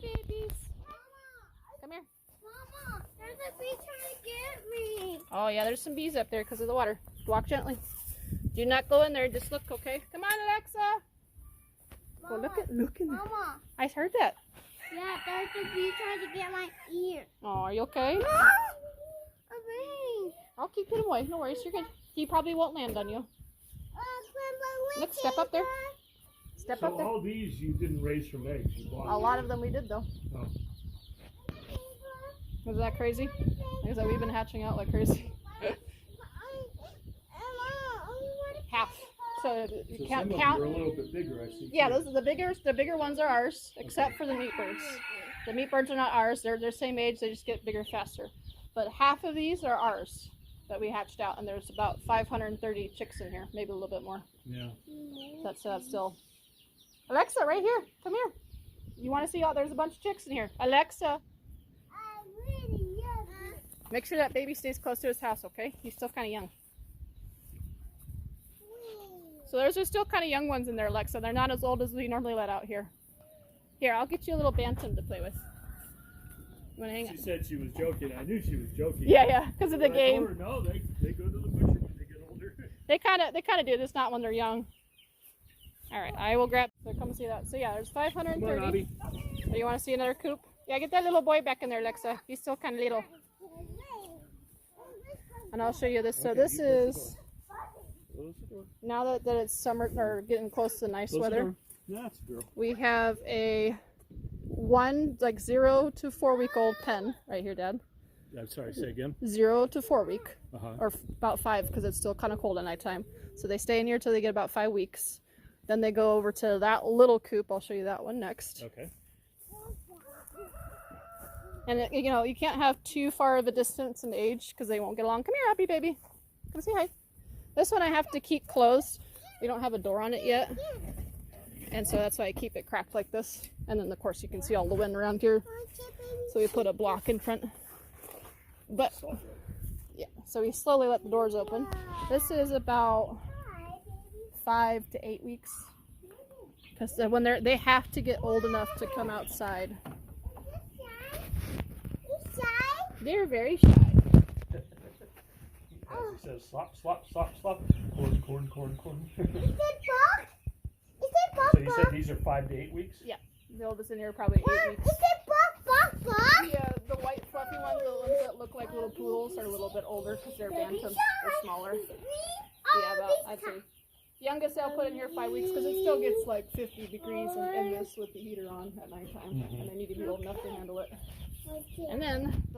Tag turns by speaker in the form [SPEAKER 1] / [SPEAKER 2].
[SPEAKER 1] Babies. Come here.
[SPEAKER 2] Mama, there's a bee trying to get me.
[SPEAKER 1] Oh yeah, there's some bees up there because of the water. Walk gently. Do not go in there. Just look, okay? Come on, Alexa.
[SPEAKER 2] Mama,
[SPEAKER 1] Look in there.
[SPEAKER 2] Mama.
[SPEAKER 1] I heard that.
[SPEAKER 2] Yeah, there's a bee trying to get my ear.
[SPEAKER 1] Oh, are you okay?
[SPEAKER 2] A bee.
[SPEAKER 1] I'll keep him away. No worries. You're good. He probably won't land on you. Look, step up there. Step
[SPEAKER 3] So
[SPEAKER 1] up there.
[SPEAKER 3] all these you didn't raise from eggs. You bought
[SPEAKER 1] A lot of them we did though.
[SPEAKER 3] Oh.
[SPEAKER 1] Was that crazy? Like I said, we've been hatching out like crazy. Half. So you
[SPEAKER 3] So
[SPEAKER 1] can't
[SPEAKER 3] some
[SPEAKER 1] count.
[SPEAKER 3] of them are a little bit bigger, I see.
[SPEAKER 1] Yeah, those are the bigger ones are ours, except for the meat birds. The meat birds are not ours. They're the same age. They just get bigger faster. But half of these are ours that we hatched out, and there's about 530 chicks in here, maybe a little bit more.
[SPEAKER 3] Yeah.
[SPEAKER 1] That's still. Alexa, right here. Come here. You want to see? Oh, there's a bunch of chicks in here. Alexa, make sure that baby stays close to his house, okay? He's still kind of young. So those are still kind of young ones in there, Alexa. They're not as old as we normally let out here. Here, I'll get you a little bantam to play with. You want to hang
[SPEAKER 3] She
[SPEAKER 1] on?
[SPEAKER 3] said she was joking. I knew she was joking.
[SPEAKER 1] Yeah, because of the
[SPEAKER 3] But I told
[SPEAKER 1] game.
[SPEAKER 3] her, no, they go to the butcher when they get older.
[SPEAKER 1] They kind of do this, not when they're young. All right, I will grab. So come see that. So yeah, there's 530.
[SPEAKER 3] Come on, Robbie.
[SPEAKER 1] Do you want to see another coop? Yeah, get that little boy back in there, Alexa. He's still kind of little. And I'll show you this. So
[SPEAKER 3] Okay,
[SPEAKER 1] this
[SPEAKER 3] you close the
[SPEAKER 1] is
[SPEAKER 3] Close the door.
[SPEAKER 1] now that it's summer or getting close to nice
[SPEAKER 3] Close the
[SPEAKER 1] weather.
[SPEAKER 3] door. That's a girl.
[SPEAKER 1] We have a 0 to 4 week old pen right here, Dad.
[SPEAKER 3] I'm sorry, say again.
[SPEAKER 1] 0 to 4 week,
[SPEAKER 3] Uh-huh.
[SPEAKER 1] or about 5 because it's still kind of cold at nighttime. So they stay in here till they get about 5 weeks. Then they go over to that little coop. I'll show you that one next.
[SPEAKER 3] Okay.
[SPEAKER 1] And it, you know, you can't have too far of a distance in age because they won't get along. Come here, happy baby. Come say hi. This one I have to keep closed. We don't have a door on it yet. And so that's why I keep it cracked like this. And then of course you can see all the wind around here. So we put a block in front. But yeah, so we slowly let the doors open. This is about 5 to 8 weeks. Because when they have to get old enough to come outside. They're very shy.
[SPEAKER 3] As he says, slop, slop, slop, slop. Corn, corn, corn, corn.
[SPEAKER 2] Is it Bob? Is it Bob?
[SPEAKER 3] So you said these are 5 to 8 weeks?
[SPEAKER 1] Yeah, the oldest in here are probably 8 weeks.
[SPEAKER 2] Is it Bob?
[SPEAKER 1] The white fluffy ones, the ones that look like little poodles, are a little bit older because they're bantams. They're smaller. Yeah, about, I'd say. Youngest I'll put in here 5 weeks because it still gets like 50 degrees in this with the heater on at nighttime. And they need to be old enough to handle it. And then